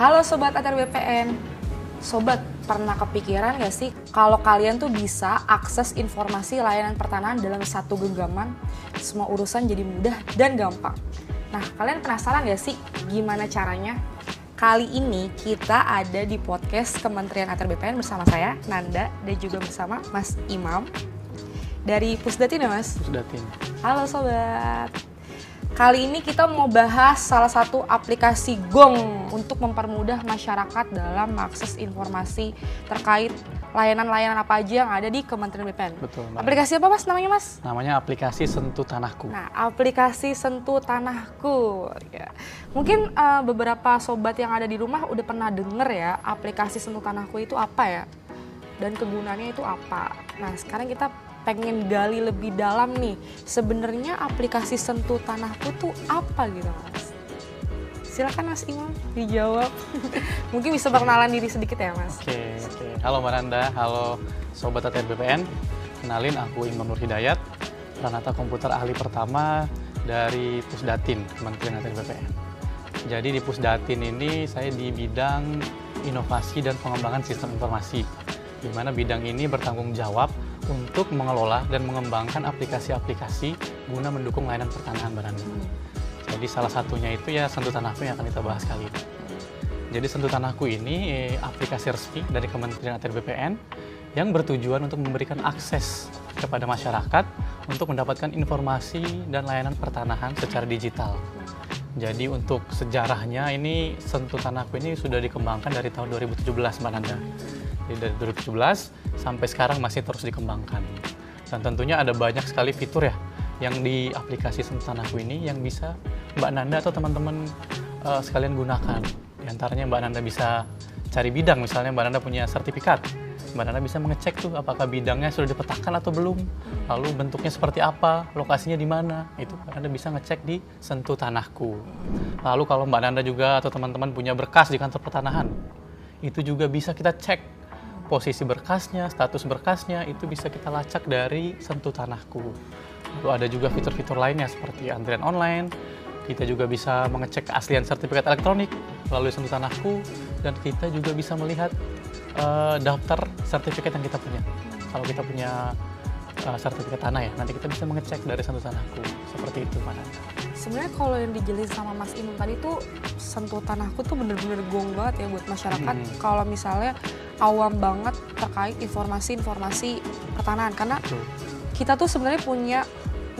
Halo Sobat ATR BPN. Sobat, pernah kepikiran gak sih kalau kalian tuh bisa akses informasi layanan pertanahan dalam satu genggaman? Semua urusan jadi mudah dan gampang. Nah, kalian penasaran gak sih gimana caranya? Kali ini kita ada di podcast Kementerian ATR BPN bersama saya, Nanda, dan juga bersama Mas Imam. Dari Pusdatin ya Mas? Pusdatin. Halo Sobat. Kali ini kita mau bahas salah satu aplikasi Gong untuk mempermudah masyarakat dalam mengakses informasi terkait layanan-layanan apa aja yang ada di Kementerian BPN. Betul, Mbak. Aplikasi apa Mas namanya Mas? Namanya aplikasi Sentuh Tanahku. Nah, aplikasi Sentuh Tanahku. Ya. Mungkin beberapa sobat yang ada di rumah udah pernah denger ya aplikasi Sentuh Tanahku itu apa ya? Dan kegunaannya itu apa? Nah, sekarang kita pengen gali lebih dalam nih, sebenarnya aplikasi Sentuh Tanahku tuh apa gitu Mas? Silakan Mas Imam dijawab. Mungkin bisa perkenalan diri sedikit ya Mas. Oke. Halo Mbak Nanda, halo Sobat ATR BPN. Kenalin, aku Imam Nur Hidayat, Pranata Komputer Ahli Pertama dari Pusdatin, Kementerian ATR BPN. Jadi di Pusdatin ini saya di bidang inovasi dan pengembangan sistem informasi, di mana bidang ini bertanggung jawab untuk mengelola dan mengembangkan aplikasi-aplikasi guna mendukung layanan pertanahan Mbak Nanda. Jadi salah satunya itu ya Sentuh Tanahku yang akan kita bahas kali ini. Jadi Sentuh Tanahku ini aplikasi resmi dari Kementerian ATR BPN yang bertujuan untuk memberikan akses kepada masyarakat untuk mendapatkan informasi dan layanan pertanahan secara digital. Jadi untuk sejarahnya ini Sentuh Tanahku ini sudah dikembangkan dari tahun 2017 Mbak Nanda. Jadi dari 2017 sampai sekarang masih terus dikembangkan. Dan tentunya ada banyak sekali fitur ya yang di aplikasi Sentuh Tanahku ini yang bisa Mbak Nanda atau teman-teman sekalian gunakan. Di antaranya Mbak Nanda bisa cari bidang, misalnya Mbak Nanda punya sertifikat. Mbak Nanda bisa mengecek tuh apakah bidangnya sudah dipetakan atau belum. Lalu bentuknya seperti apa, lokasinya di mana. Itu Mbak Nanda bisa ngecek di Sentuh Tanahku. Lalu kalau Mbak Nanda juga atau teman-teman punya berkas di kantor pertanahan, itu juga bisa kita cek posisi berkasnya, status berkasnya, itu bisa kita lacak dari Sentuh Tanahku. Lalu ada juga fitur-fitur lainnya seperti antrian online, kita juga bisa mengecek keaslian sertifikat elektronik melalui Sentuh Tanahku, dan kita juga bisa melihat daftar sertifikat yang kita punya. Kalau kita punya sertifikat tanah ya, nanti kita bisa mengecek dari Sentuh Tanahku. Seperti itu, Pak Nanda. Sebenarnya kalau yang dijelasin sama Mas Imam tadi tuh Sentuh Tanahku tuh bener-bener gong banget ya buat masyarakat. Kalau misalnya awam banget terkait informasi-informasi pertanahan, karena kita tuh sebenarnya punya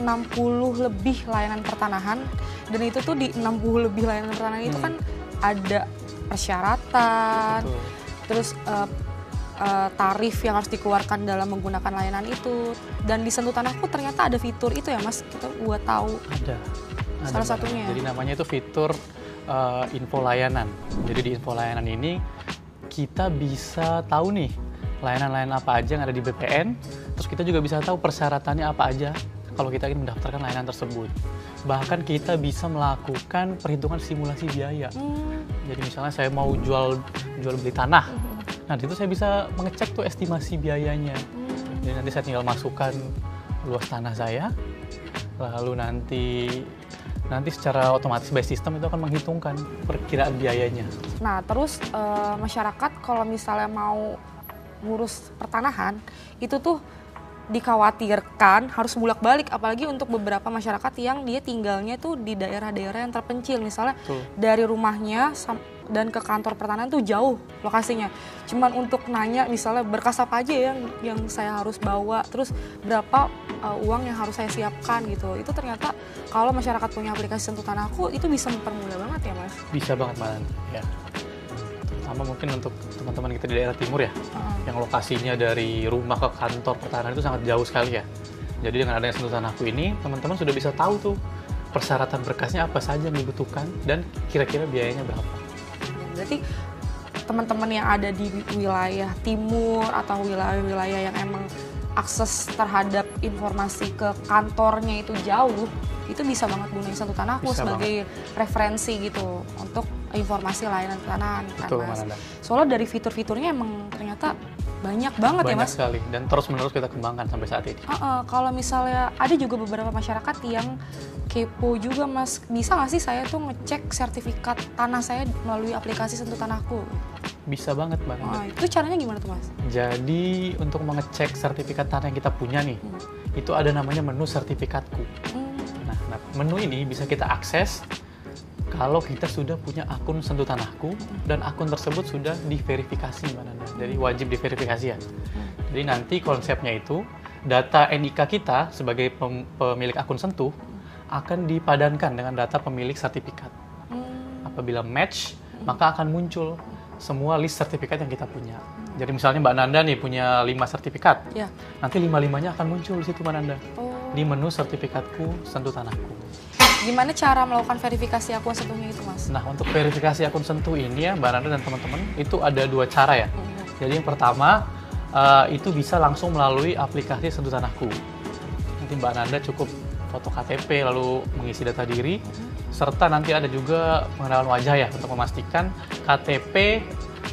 60 lebih layanan pertanahan, dan itu tuh di 60 lebih layanan pertanahan itu kan ada persyaratan, terus tarif yang harus dikeluarkan dalam menggunakan layanan itu. Dan di Sentuh Tanahku ternyata ada fitur itu ya Mas, kita buat tahu. Ada salah satunya. Jadi namanya itu fitur info layanan. Jadi di info layanan ini kita bisa tahu nih layanan-layanan apa aja yang ada di BPN, terus kita juga bisa tahu persyaratannya apa aja kalau kita ingin mendaftarkan layanan tersebut. Bahkan kita bisa melakukan perhitungan simulasi biaya. Jadi misalnya saya mau jual beli tanah, nah itu saya bisa mengecek tuh estimasi biayanya. Jadi nanti saya tinggal masukkan luas tanah saya, lalu nanti secara otomatis by system itu akan menghitungkan perkiraan biayanya. Nah, terus masyarakat kalau misalnya mau ngurus pertanahan, itu tuh dikhawatirkan harus bolak-balik, apalagi untuk beberapa masyarakat yang dia tinggalnya tuh di daerah-daerah yang terpencil. Misalnya dari rumahnya dan ke kantor pertanahan tuh jauh lokasinya. Cuman untuk nanya misalnya berkas apa aja yang saya harus bawa, terus berapa uang yang harus saya siapkan gitu. Itu ternyata kalau masyarakat punya aplikasi Sentuh Tanahku itu bisa mempermudah banget ya Mas? Bisa banget Mbak Nanda, ya. Terutama mungkin untuk teman-teman kita di daerah timur ya, yang lokasinya dari rumah ke kantor pertanahan itu sangat jauh sekali ya. Jadi dengan adanya Sentuh Tanahku ini, teman-teman sudah bisa tahu tuh persyaratan berkasnya apa saja yang dibutuhkan dan kira-kira biayanya berapa. Berarti teman-teman yang ada di wilayah timur atau wilayah-wilayah yang emang akses terhadap informasi ke kantornya itu jauh, itu bisa banget gunain Sentuh Tanahku sebagai referensi gitu untuk informasi layanan pertanahan kan Betul, Mas. Mananda. Soalnya dari fitur-fiturnya emang ternyata banyak banget ya Banyak Mas. sekali dan terus-menerus kita kembangkan sampai saat ini. Kalau misalnya ada juga beberapa masyarakat yang kepo juga Mas, bisa nggak sih saya tuh ngecek sertifikat tanah saya melalui aplikasi Sentuh Tanahku? Bisa banget, Mananda. Itu caranya gimana tuh Mas? Jadi untuk mengecek sertifikat tanah yang kita punya nih, itu ada namanya menu sertifikatku. Nah, menu ini bisa kita akses kalau kita sudah punya akun Sentuh Tanahku dan akun tersebut sudah diverifikasi, Mbak Nanda. Jadi wajib diverifikasi ya. Jadi nanti konsepnya itu data NIK kita sebagai pemilik akun Sentuh akan dipadankan dengan data pemilik sertifikat. Apabila match, maka akan muncul semua list sertifikat yang kita punya. Jadi misalnya Mbak Nanda nih punya 5 sertifikat. Ya. Nanti 5-5-nya akan muncul di situ Mbak Nanda. Di menu sertifikatku Sentuh Tanahku. Gimana cara melakukan verifikasi akun Sentuhnya itu Mas? Nah, untuk verifikasi akun Sentuh ini ya Mbak Nanda dan teman-teman, itu ada 2 cara ya. Jadi yang pertama, itu bisa langsung melalui aplikasi Sentuh Tanahku. Nanti Mbak Nanda cukup foto KTP lalu mengisi data diri, serta nanti ada juga pengenalan wajah ya untuk memastikan KTP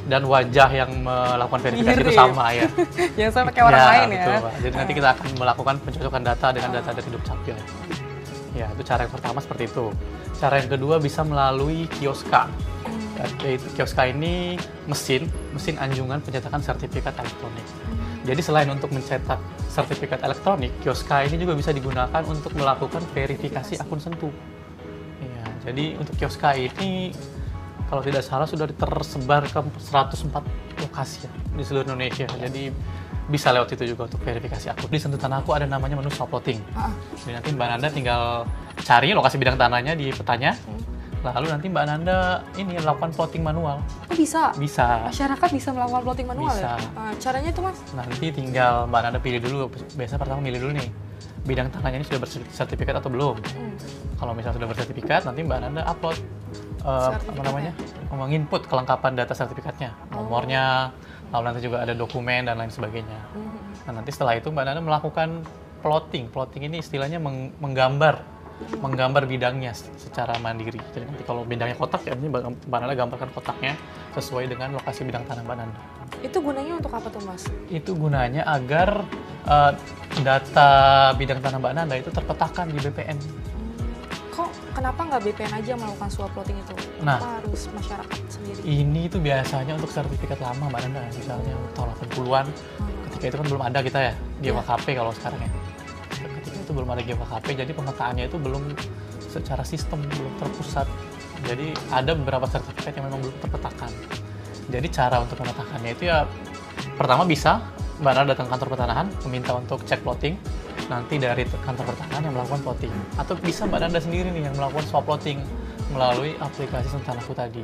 dan wajah yang melakukan verifikasi itu sama ya. Jangan sampai kayak orang lain ya. Betul, Pak. Jadi nanti kita akan melakukan pencocokan data dengan data dari Dukcapil. Ya, itu cara yang pertama seperti itu. Cara yang kedua bisa melalui Kioska. Yaitu Kioska ini mesin anjungan pencetakan sertifikat elektronik. Jadi selain untuk mencetak sertifikat elektronik, Kioska ini juga bisa digunakan untuk melakukan verifikasi akun Sentuh. Ya, jadi untuk Kioska ini kalau tidak salah sudah tersebar ke 104 lokasi ya, di seluruh Indonesia. Jadi bisa lewat itu juga untuk verifikasi akun. Di Sentuh Tanahku ada namanya menu swap plotting. Jadi nanti Mbak Nanda tinggal cari lokasi bidang tanahnya di petanya. Lalu nanti Mbak Nanda ini melakukan plotting manual. Oh bisa? Bisa. Masyarakat bisa melakukan plotting manual Bisa. ya? Caranya itu Mas? Nanti tinggal Mbak Nanda pilih dulu. Biasa pertama milih dulu nih, bidang tanahnya ini sudah bersertifikat atau belum. Kalau misalnya sudah bersertifikat, nanti Mbak Nanda upload menginput kelengkapan data sertifikatnya, nomornya, lalu nanti juga ada dokumen dan lain sebagainya. Nah, nanti setelah itu Mbak Nanda melakukan plotting. Plotting ini istilahnya menggambar bidangnya secara mandiri. Jadi nanti kalau bidangnya kotak ya ini Mbak Nanda gambarkan kotaknya sesuai dengan lokasi bidang tanah Mbak Nanda. Itu gunanya untuk apa tuh Mas? Itu gunanya agar data bidang tanah Mbak Nanda itu terpetakan di BPN. Kenapa nggak BPN aja melakukan swap plotting itu? Nah, kenapa harus masyarakat sendiri? Ini itu biasanya untuk sertifikat lama Mbak Nanda, misalnya tahun 80-an. Ketika itu kan belum ada kita ya, GWKP kalau sekarang ya. Ketika itu belum ada GWKP, jadi pemetaannya itu belum secara sistem, belum terpusat. Jadi ada beberapa sertifikat yang memang belum terpetakan. Jadi cara untuk memetakannya itu ya, pertama bisa Mbak Nanda datang ke kantor pertanahan, meminta untuk cek plotting. Nanti dari kantor pertanahan yang melakukan plotting. Atau bisa Mbak Nanda sendiri nih yang melakukan swap plotting melalui aplikasi Sentuh Tanahku tadi.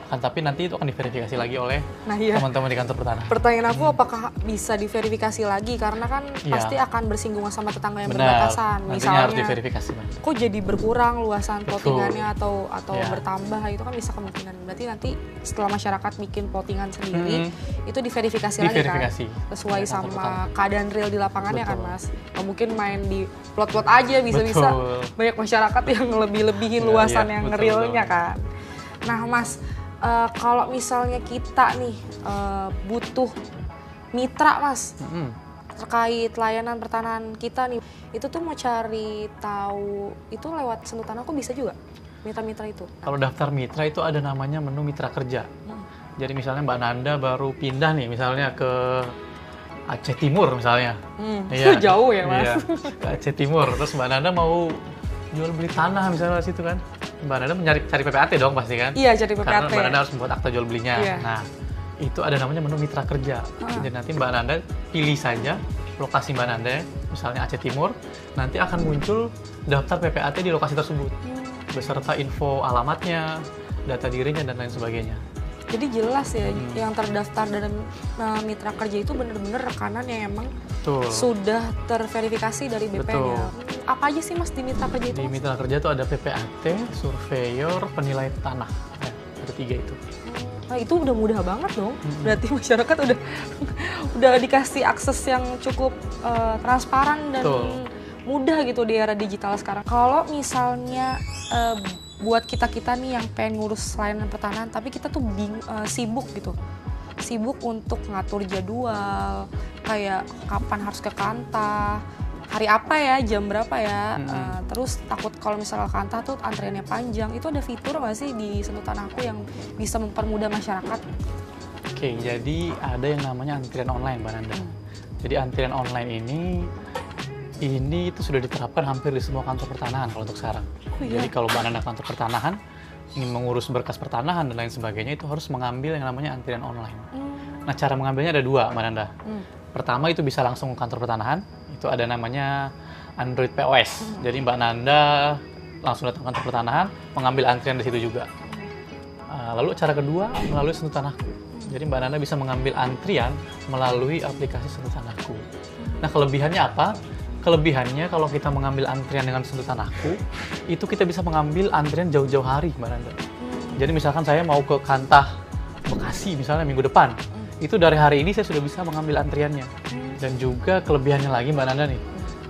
Tapi nanti itu akan diverifikasi lagi oleh teman-teman di kantor pertanahan. Pertanyaan aku, apakah bisa diverifikasi lagi? Karena kan pasti akan bersinggungan sama tetangga yang berbatasan. Misalnya harus diverifikasi. Kok jadi berkurang luasan plottingannya atau bertambah, itu kan bisa kemungkinan. Berarti nanti setelah masyarakat bikin plottingan sendiri, itu diverifikasi lagi kan? Sesuai sama keadaan real di lapangannya kan Mas? Nggak mungkin main di plot-plot aja, bisa-bisa banyak masyarakat yang lebih-lebihin luasan yang realnya kan? Nah Mas, kalau misalnya kita nih butuh mitra Mas, terkait layanan pertanahan kita nih, itu tuh mau cari tahu itu lewat Sentuh Tanahku bisa juga mitra-mitra itu? Kalau daftar mitra itu ada namanya menu mitra kerja. Jadi misalnya Mbak Nanda baru pindah nih misalnya ke Aceh Timur misalnya. Itu jauh ya Mas? Iya, ke Aceh Timur. Terus Mbak Nanda mau jual beli tanah misalnya di situ kan. Mbak Nanda cari PPAT dong pasti kan? Iya, cari PPAT. Karena Mbak Nanda harus membuat akta jual belinya. Nah, itu ada namanya menu mitra kerja. Jadi nanti Mbak Nanda pilih saja lokasi Mbak Nanda, misalnya Aceh Timur, nanti akan muncul daftar PPAT di lokasi tersebut. Beserta info alamatnya, data dirinya, dan lain sebagainya. Jadi jelas ya, yang terdaftar dalam mitra kerja itu benar-benar rekanan yang emang sudah terverifikasi dari BPN ya. Apa aja sih Mas di mitra kerja itu? Di mitra kerja itu ada PPAT, surveyor, penilai tanah. Ya, ada 3 itu. Nah itu udah mudah banget dong. Berarti masyarakat udah dikasih akses yang cukup transparan dan mudah gitu di era digital sekarang. Kalau misalnya buat kita nih yang pengen ngurus layanan pertanahan, tapi kita tuh sibuk gitu. Sibuk untuk ngatur jadwal, kayak kapan harus ke Kanta, hari apa ya, jam berapa ya. Terus takut kalau misalnya Kanta tuh antriannya panjang. Itu ada fitur nggak sih di Sentuh Tanahku yang bisa mempermudah masyarakat? Oke, jadi ada yang namanya antrian online, Mbak Nanda. Jadi antrian online ini itu sudah diterapkan hampir di semua kantor pertanahan kalau untuk sekarang. Oh, iya? Jadi kalau Mbak Nanda kantor pertanahan ingin mengurus berkas pertanahan dan lain sebagainya, itu harus mengambil yang namanya antrian online. Nah, cara mengambilnya ada dua, Mbak Nanda. Pertama itu bisa langsung ke kantor pertanahan, itu ada namanya Android POS. Jadi Mbak Nanda langsung datang ke kantor pertanahan, mengambil antrian di situ juga. Lalu cara kedua melalui Sentuh Tanahku. Jadi Mbak Nanda bisa mengambil antrian melalui aplikasi Sentuh Tanahku. Nah, kelebihannya apa? Kelebihannya kalau kita mengambil antrian dengan Sentuh Tanahku, itu kita bisa mengambil antrian jauh-jauh hari, Mbak Nanda. Jadi misalkan saya mau ke Kantah Bekasi misalnya minggu depan, itu dari hari ini saya sudah bisa mengambil antriannya. Dan juga kelebihannya lagi, Mbak Nanda nih,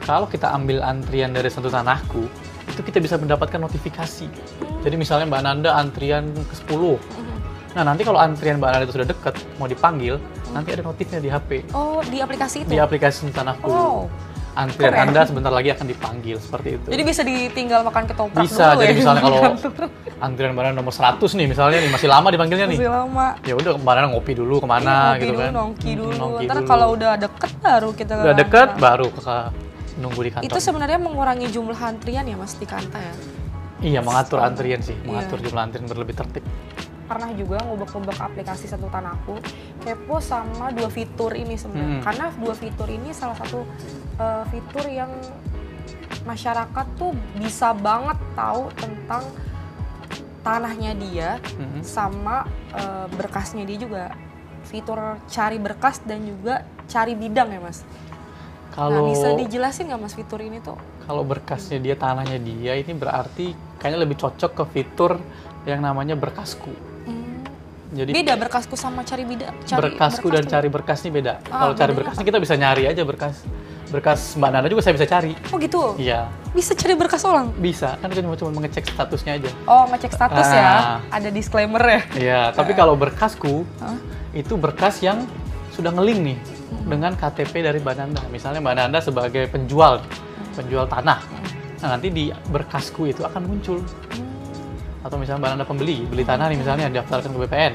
kalau kita ambil antrian dari Sentuh Tanahku, itu kita bisa mendapatkan notifikasi. Jadi misalnya Mbak Nanda antrian ke-10. Nah, nanti kalau antrian Mbak Nanda itu sudah dekat, mau dipanggil, nanti ada notifnya di HP. Oh, di aplikasi itu? Di aplikasi Sentuh Tanahku. Oh. Antrian Keren. Anda sebentar lagi akan dipanggil, seperti itu. Jadi bisa ditinggal makan ketoprak Bisa, dulu jadi ya? misalnya kalau antrian Mbak Nanda nomor 100 nih, misalnya nih, masih lama dipanggilnya nih. Masih lama. Ya udah, Mbak Nanda ngopi dulu kemana Ngopi gitu dulu, kan. nongki dulu. Nongki Ntar dulu. kalau udah deket baru kita Udah deket, baru nunggu di kantor. Itu sebenarnya mengurangi jumlah antrian ya Mas di Kanta ya? Iya, mengatur antrian sih, Iya. mengatur jumlah antrian berlebih tertib. Pernah juga ngubek-ngubek aplikasi Sentuh Tanahku, kepo sama dua fitur ini sebenarnya. Karena dua fitur ini salah satu fitur yang masyarakat tuh bisa banget tahu tentang tanahnya dia sama berkasnya dia juga. Fitur cari berkas dan juga cari bidang ya Mas. Nah, Kalau bisa dijelasin nggak Mas fitur ini tuh? kalau berkasnya dia, tanahnya dia, ini berarti kayaknya lebih cocok ke fitur yang namanya berkasku. Jadi Beda berkasku sama cari bidang. berkasku dan cari berkas ini beda. Kalau cari bedanya berkasnya kita bisa nyari aja berkas Mbak Nanda juga saya bisa cari. Oh gitu? Iya, Bisa cari berkas orang? bisa. Kan kita cuma mengecek statusnya aja. Oh, ngecek status ya? Ah. Ada disclaimer ya? Iya, tapi kalau berkasku itu berkas yang sudah ngelink nih dengan KTP dari Mbak Nanda. Misalnya Mbak Nanda sebagai penjual tanah. Nah, nanti di berkasku itu akan muncul. Atau misalnya Mbak Nanda beli tanah nih misalnya, daftarkan ke BPN.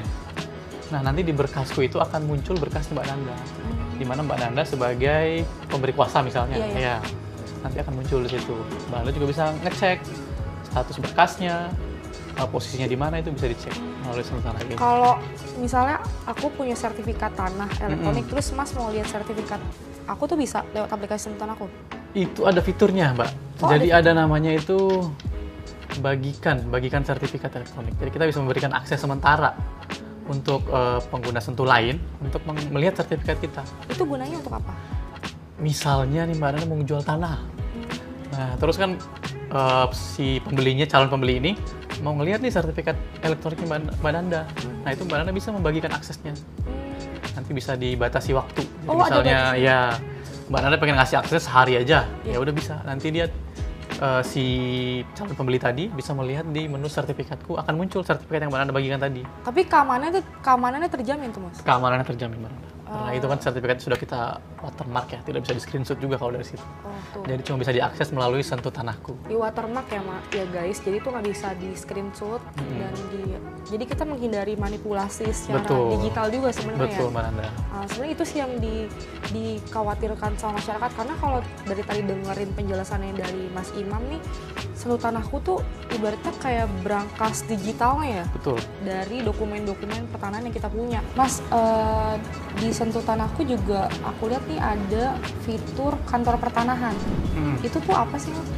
Nah, nanti di berkasku itu akan muncul berkas Mbak Nanda. Di mana Mbak Nanda sebagai pemberi kuasa misalnya. Iya, iya. Ya. Nanti akan muncul di situ. Mbak Nanda juga bisa ngecek status berkasnya, posisinya di mana, itu bisa dicek melalui Sentuh Tanah ini. Kalau misalnya aku punya sertifikat tanah elektronik, terus Mas mau lihat sertifikat aku tuh bisa lewat aplikasi Sentuh Tanahku? Itu ada fiturnya, Mbak. Oh, Jadi ada namanya itu bagikan sertifikat elektronik. Jadi kita bisa memberikan akses sementara untuk pengguna Sentuh lain untuk melihat sertifikat kita. Itu gunanya untuk apa? Misalnya nih Mbak Nanda mau jual tanah. Nah, terus kan si pembelinya, calon pembeli ini mau ngelihat nih sertifikat elektroniknya Mbak Nanda. Nah, itu Mbak Nanda bisa membagikan aksesnya. Nanti bisa dibatasi waktu. Jadi Oh, ada misalnya batasnya. ya Mbak Nanda pengen ngasih akses sehari aja, ya udah bisa. Nanti dia si calon pembeli tadi bisa melihat di menu sertifikatku akan muncul sertifikat yang Mbak Nanda bagikan tadi. Tapi keamanannya terjamin tuh Mas? Keamanannya terjamin, Mbak Nanda. Karena itu kan sertifikat sudah kita watermark ya, tidak bisa di screenshot juga kalau dari situ. Oh tuh. Jadi cuma bisa diakses melalui Sentuh Tanahku. Di watermark ya guys, jadi itu nggak bisa di screenshot dan jadi kita menghindari manipulasi secara Betul. digital juga sebenarnya. Betul, Mbak Nanda. Sebenarnya itu sih yang dikhawatirkan sama masyarakat, karena kalau dari tadi dengerin penjelasannya dari Mas Imam nih, Sentuh Tanahku tuh ibaratnya kayak brankas digitalnya ya Betul. dari dokumen-dokumen pertanahan yang kita punya. Mas, di Sentuh Tanahku juga aku lihat nih ada fitur kantor pertanahan. Itu tuh apa sih Mas?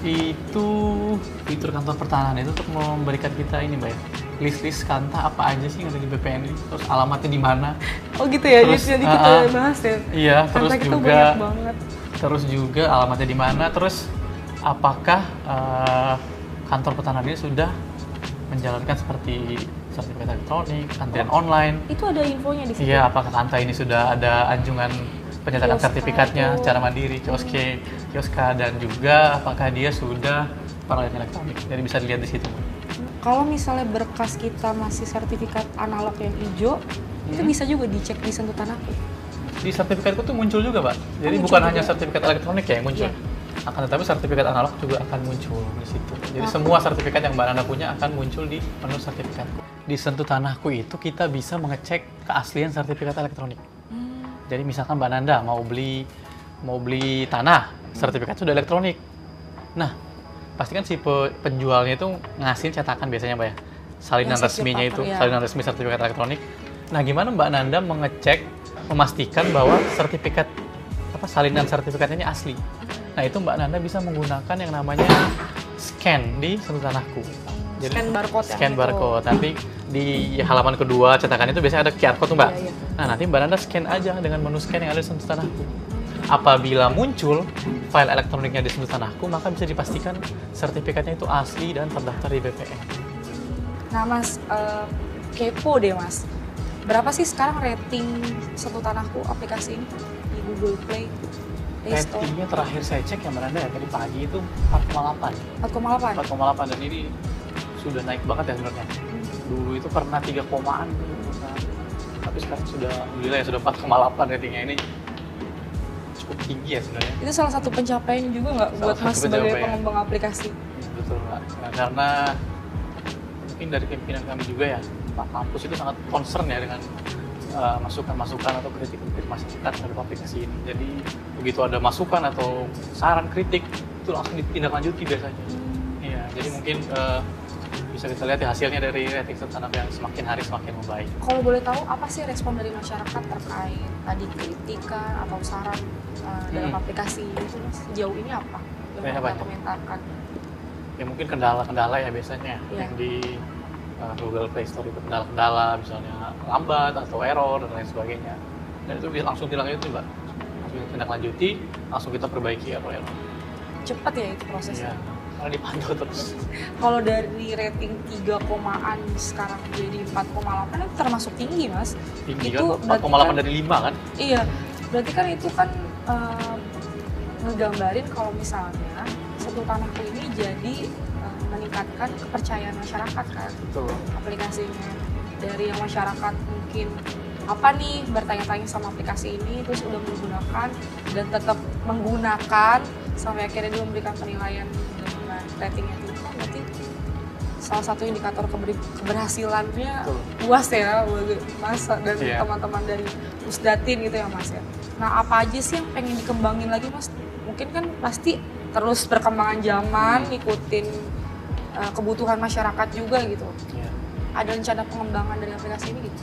Itu fitur kantor pertanahan itu untuk memberikan kita ini, Mbak ya, list-list Kanta apa aja sih yang ada di BPN ini, terus alamatnya di mana. Oh gitu ya, Terus, jadi kita bahas ya. Iya, terus Kanta kita juga banyak banget. terus juga alamatnya di mana, terus apakah kantor pertanahan ini sudah menjalankan seperti sertifikat elektronik, antrian online. Itu ada infonya di situ. Iya, apakah Kanta ini sudah ada anjungan penyatakan Kioska sertifikatnya itu. secara mandiri, kioska, dan juga apakah dia sudah peralihan elektronik. Jadi bisa dilihat di situ. Kalau misalnya berkas kita masih sertifikat analog yang hijau, itu bisa juga dicek di Sentuh Tanahku. Di sertifikatku tuh muncul juga, Pak. Jadi muncul bukan juga. hanya sertifikat elektronik ya yang muncul. Iya. Akan tetapi sertifikat analog juga akan muncul di situ. Jadi semua sertifikat yang Mbak Nanda punya akan muncul di menu sertifikatku. Di Sentuh Tanahku itu kita bisa mengecek keaslian sertifikat elektronik. Jadi misalkan Mbak Nanda mau beli tanah, sertifikat sudah elektronik. Nah, pastikan si penjualnya itu ngasih cetakan biasanya, Mbak ya. Salinan Yang resminya itu, ya. salinan resmi sertifikat elektronik. Nah, gimana Mbak Nanda mengecek, memastikan bahwa sertifikat salinan sertifikatnya ini asli? Nah, itu Mbak Nanda bisa menggunakan yang namanya scan di Sentuh Tanahku. Jadi, Scan barcode ya, scan gitu. barcode. Nanti di halaman kedua cetakan itu biasanya ada QR code tuh, Mbak. Iya, iya. Nah, nanti Mbak Nanda scan aja dengan menu scan yang ada di Sentuh Tanahku. Apabila muncul file elektroniknya di Sentuh Tanahku, maka bisa dipastikan sertifikatnya itu asli dan terdaftar di BPN. Nah Mas, kepo deh Mas. Berapa sih sekarang rating Sentuh Tanahku aplikasi ini di Google Play Store? Ratingnya terakhir saya cek ya Mbak Nanda ya, tadi pagi itu 4,8. 4,8? 4,8 dan ini sudah naik banget ya sebenarnya. Dulu itu pernah 3 komaan, tapi sekarang sudah, alhamdulillah ya sudah 4,8 ratingnya. Ini cukup tinggi ya sebenarnya. Itu salah satu pencapaian juga nggak Salah buat satu Mas sebagai pencapaian. pengembang aplikasi? Betul Mbak. Nah, karena mungkin dari pimpinan kami juga ya, Pak Kampus itu sangat concern ya dengan masukan-masukan atau kritik-kritik masyarakat terhadap aplikasi ini. Jadi begitu ada masukan atau saran kritik itu langsung ditindaklanjuti biasanya. Iya, jadi mungkin bisa kita lihat ya hasilnya dari rating Sentuh Tanahku yang semakin hari semakin membaik. Kalau boleh tahu apa sih respon dari masyarakat terkait tadi kritikan atau saran dalam aplikasi itu Mas? Sejauh ini apa yang Apa mereka itu? komentarkan? Ya mungkin kendala-kendala ya biasanya Iya. yang di Google Play Store itu kendala-kendala misalnya lambat atau error dan lain sebagainya. Dan itu bisa langsung ditindaklanjuti, Mbak. Langsung ditindaklanjuti, langsung kita perbaiki error-error. Cepat ya itu prosesnya? Iya, karena dipantau terus. Kalau dari rating 3 komaan sekarang jadi 4,8 itu termasuk tinggi Mas. Tinggi Itu kan, berarti 4,8 dari 5 kan? Iya, berarti kan itu kan ngegambarin kalau misalnya Sentuh Tanahku ini jadi meningkatkan kepercayaan masyarakat kan Betul. aplikasinya. Dari yang masyarakat mungkin apa nih bertanya-tanya sama aplikasi ini terus udah menggunakan dan tetap menggunakan sampai akhirnya dia memberikan penilaian dengan ratingnya tinggi kan berarti salah satu indikator keberhasilannya Betul. luas ya Mas dan Iya. teman-teman dari Pusdatin gitu ya Mas ya. Nah apa aja sih yang pengen dikembangin lagi Mas? Mungkin kan pasti terus perkembangan zaman ngikutin kebutuhan masyarakat juga gitu. Iya. Ada rencana pengembangan dari aplikasi ini gitu?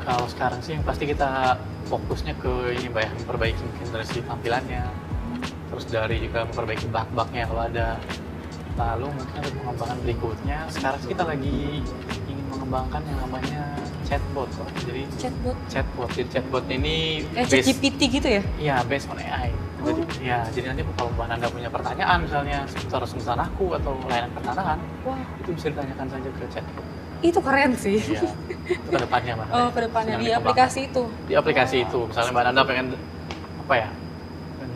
Kalau sekarang sih yang pasti kita fokusnya ke ini Mbak ya, memperbaiki mungkin dari segi tampilannya, terus dari juga memperbaiki bug-bugnya kalau ada. Lalu mungkin ada pengembangan berikutnya, sekarang sih kita lagi ingin mengembangkan yang namanya chatbot. Jadi Chatbot? Jadi chatbot ini Kayak ChatGPT gitu ya? Iya, based on AI. Jadi, ya, jadi nanti kalau Mbak Nanda punya pertanyaan misalnya seputar Sentuh Tanahku atau layanan pertanahan, Wah, itu bisa ditanyakan saja ke chatbot. itu keren sih. Iya, itu ke depannya Mbak. Oh, ke depannya Sedang di dikembangkan. aplikasi itu. Di aplikasi itu, misalnya Mbak Nanda pengen apa ya,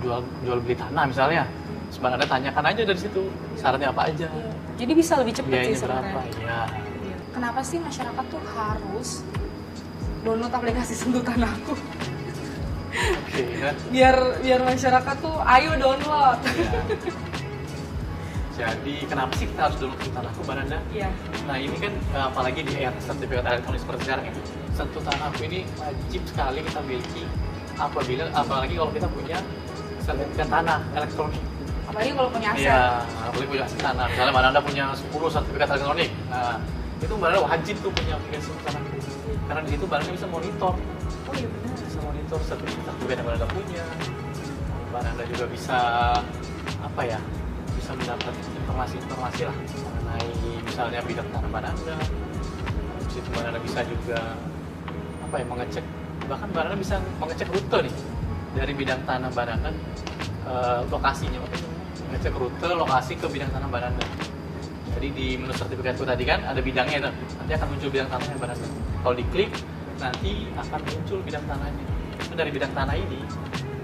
jual beli tanah misalnya, terus Mbak Nanda tanyakan aja dari situ sarannya apa aja, Iya. Jadi bisa lebih cepat sih biayanya berapa, sebenarnya. iya. Iya. Kenapa sih masyarakat tuh harus download aplikasi Sentuh Tanahku? Oke, ya. biar masyarakat tuh ayo download. Iya. Jadi kenapa sih kita harus download Sentuh Tanahku, Mbak Nanda? Iya. Nah ini kan apalagi di era sertifikat elektronik seperti sekarang ini, Sentuh Tanahku ini wajib sekali kita miliki apalagi kalau kita punya sertifikat tanah elektronik. Apalagi kalau punya aset. Iya, apalagi punya aset tanah. Misalnya Mbak Nanda punya 10 sertifikat elektronik. Nah, itu Mbak Nanda wajib tuh punya aplikasi Sentuh Tanahku. Karena di situ Mbak Nanda bisa monitor. Oh iya benar. Bisa monitor sertifikat yang Mbak Nanda punya. Mbak Nanda juga bisa apa ya? Bisa mendapat informasi-informasi lah mengenai misalnya bidang tanah Mbak Nanda. Di situ Mbak Nanda bisa juga apa ya, mengecek, bahkan Mbak Nanda bisa mengecek rute nih dari bidang tanah Mbak Nanda, lokasinya, ngecek rute lokasi ke bidang tanah Mbak Nanda. Jadi di menu sertifikatku tadi kan ada bidangnya tuh, nanti akan muncul bidang tanahnya Mbak Nanda. Kalau diklik nanti akan muncul bidang tanahnya. Nah, dari bidang tanah ini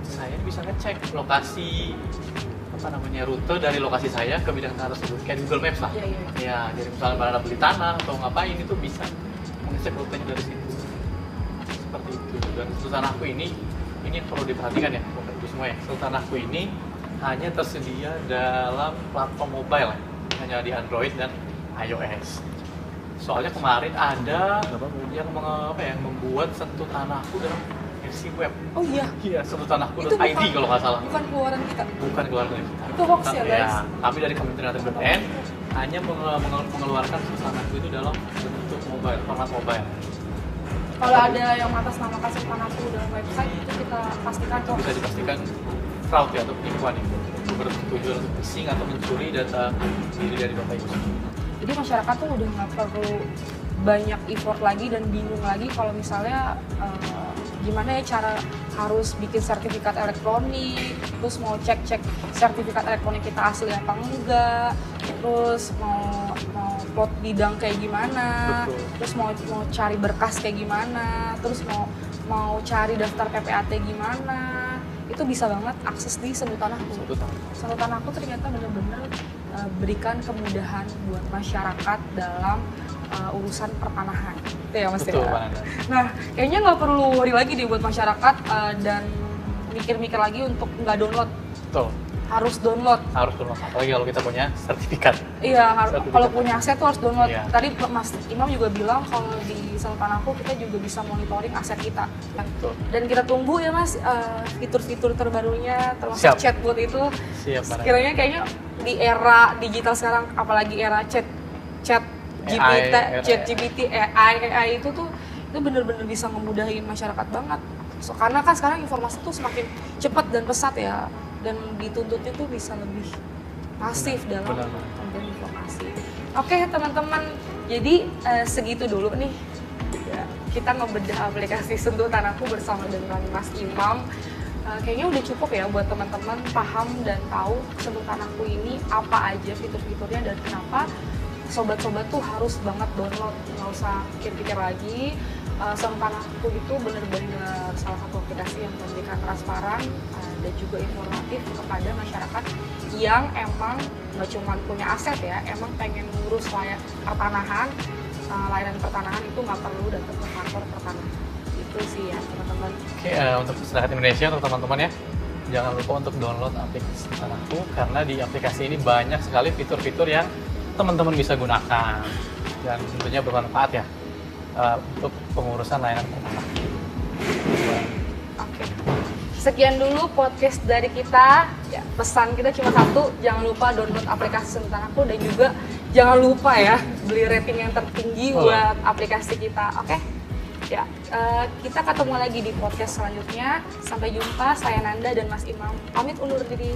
saya bisa ngecek lokasi rute dari lokasi saya ke bidang tanah tersebut, kayak Google Maps lah. Iya. Ya, jadi misalnya Mbak Nanda beli tanah atau ngapain itu bisa mengecek rutenya dari situ. Seperti itu. Dan Sentuh Tanahku ini yang perlu diperhatikan ya, Bapak Ibu semua ya. Sentuh Tanahku ini hanya tersedia dalam platform mobile ya, hanya di Android dan iOS. Soalnya kemarin ada yang membuat Sentuh Tanahku dalam versi web. Oh iya. Iya, sentuhtanahku.id kalau nggak salah. Bukan keluaran kita. Bukan keluarga kita. Itu hoax ya, guys. Kami dari Kementerian BPN hanya mengeluarkan Sentuh Tanahku itu dalam bentuk mobile, format mobile. Kalau ada yang mengatasnamakan Sentuh Tanahku dalam website itu kita pastikan hoax. Bisa dipastikan fraud ya atau penipuan itu. Bertujuan untuk phishing atau mencuri data diri dari Bapak Ibu. Jadi masyarakat tuh udah nggak perlu banyak effort lagi dan bingung lagi kalau misalnya gimana ya cara harus bikin sertifikat elektronik, terus mau cek sertifikat elektronik kita asli apa enggak, terus mau plot bidang kayak gimana, Betul. terus mau cari berkas kayak gimana, terus mau cari daftar PPAT gimana, itu bisa banget akses di Sentuh Tanahku. Sentuh Tanahku ternyata benar-benar berikan kemudahan buat masyarakat dalam urusan pertanahan. Itu ya Mas. Betul, ya? Pak Nanda. Nah, kayaknya nggak perlu worry lagi deh buat masyarakat dan mikir-mikir lagi untuk nggak download. Betul. Harus download. Apalagi kalau kita punya sertifikat. Iya, Sertifikat. kalau punya aset tuh harus download. Iya. Tadi Mas Imam juga bilang kalau di Sentuh Tanahku kita juga bisa monitoring aset kita. Betul. Dan kita tunggu ya Mas fitur-fitur terbarunya termasuk Siap. chatbot itu. Siap, Pak Nanda. Sekiranya kayaknya di era digital sekarang, apalagi era chat GPT, AI itu bener-bener bisa ngemudahin masyarakat banget. Karena kan sekarang informasi tuh semakin cepat dan pesat ya, dan dituntutnya tuh bisa lebih masif dalam pemberian informasi. Oke teman-teman, jadi segitu dulu nih ya, kita ngebedah aplikasi Sentuh Tanahku bersama dengan Mas Imam. Kayaknya udah cukup ya buat teman-teman paham dan tahu Sentuh Tanahku ini apa aja fitur-fiturnya dan kenapa sobat-sobat tuh harus banget download, nggak usah pikir-pikir lagi. Sentuh Tanahku itu benar-benar salah satu aplikasi yang memberikan transparan dan juga informatif kepada masyarakat yang emang nggak cuma punya aset ya, emang pengen ngurus pertanahan, layanan pertanahan itu nggak perlu datang ke kantor pertanahan. Itu sih ya teman-teman. Oke, untuk masyarakat Indonesia, untuk teman-teman ya, jangan lupa untuk download aplikasi Sentuh Tanahku karena di aplikasi ini banyak sekali fitur-fitur yang teman-teman bisa gunakan dan tentunya bermanfaat ya untuk pengurusan layanan pertanahan. Oke. Sekian dulu podcast dari kita. Ya, pesan kita cuma satu, jangan lupa download aplikasi Sentuh Tanahku dan juga jangan lupa ya beli rating yang tertinggi buat aplikasi kita. Oke? Ya, kita ketemu lagi di podcast selanjutnya. Sampai jumpa, saya Nanda dan Mas Imam. Pamit undur diri.